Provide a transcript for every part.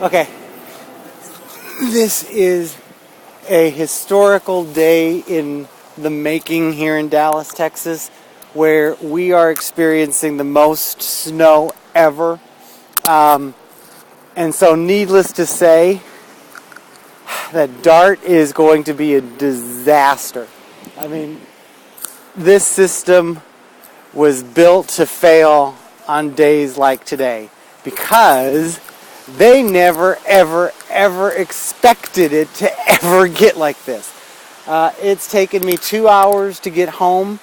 Okay, this is a historical day in the making here in Dallas, Texas, where we are experiencing the most snow ever. And so needless to say, that DART is going to be a disaster. I mean, this system was built to fail on days like today because they never, ever expected it to ever get like this. It's taken me 2 hours to get home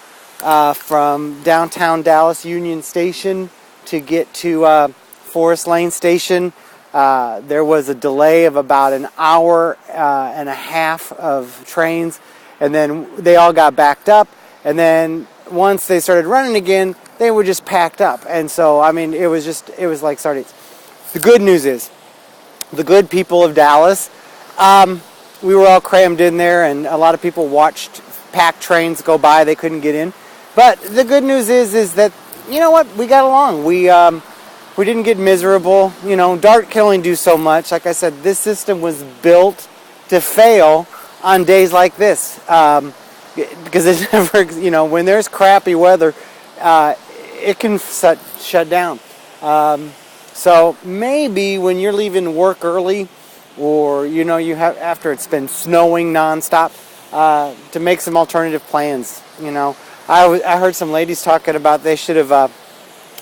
from downtown Dallas Union Station to get to Forest Lane Station. There was a delay of about an hour and a half of trains, and then they all got backed up, and then once they started running again, they were just packed up. And so, I mean, it was like sardines. The good news is, the good people of Dallas, we were all crammed in there, and a lot of people watched packed trains go by. They couldn't get in. But the good news is that, you know what, we got along. We didn't get miserable. You know, DART can only do so much. Like I said, this system was built to fail on days like this. Because it never, you know, when there's crappy weather, it can shut down. So maybe when you're leaving work early, or you know you have after it's been snowing nonstop, to make some alternative plans. You know, I heard some ladies talking about they should have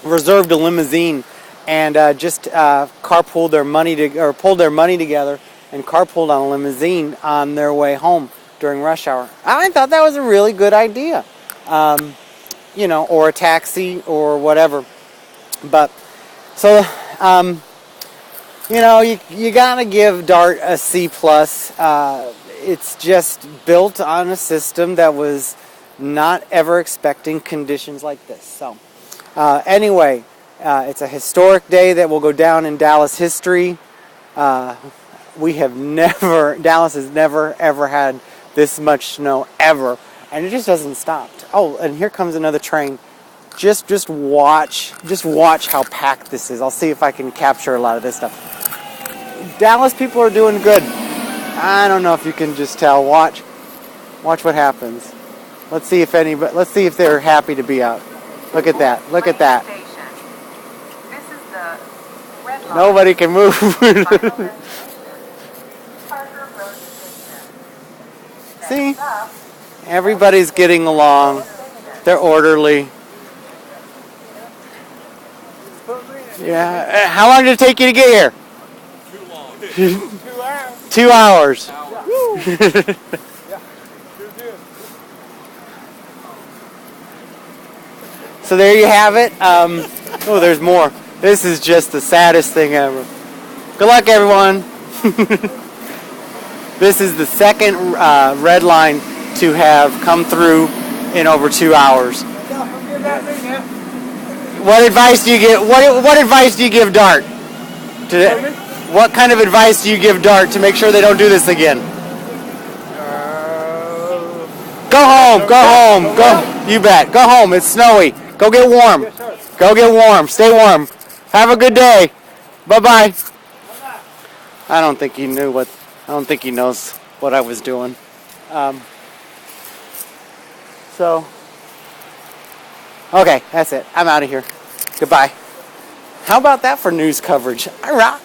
reserved a limousine and just carpooled their money or pulled their money together and carpooled on a limousine on their way home during rush hour. I thought that was a really good idea. You know, or a taxi or whatever. But so. You know, you gotta give DART a C+. It's just built on a system that was not ever expecting conditions like this. So, anyway, it's a historic day that will go down in Dallas history. Dallas has never ever had this much snow ever, and it just doesn't stop. Oh, and here comes another train. Just watch how packed this is. I'll see if I can capture a lot of this stuff. Dallas people are doing good. I don't know if you can just tell. Watch what happens. Let's see if they're happy to be out. Look at that. Look at that. This is the red line. Nobody can move. See? Everybody's getting along. They're orderly. Yeah. How long did it take you to get here? Too long. 2 hours. So there you have it. Oh, there's more. This is just the saddest thing ever. Good luck, everyone. This is the second red line to have come through in over 2 hours. What advice do you give? What advice do you give DART? What kind of advice do you give DART to make sure they don't do this again? Go home. Go home. Go. You bet. Go home. It's snowy. Go get warm. Go get warm. Stay warm. Have a good day. Bye-bye. I don't think he knows what I was doing. So. Okay, that's it. I'm out of here. Goodbye. How about that for news coverage? I rock.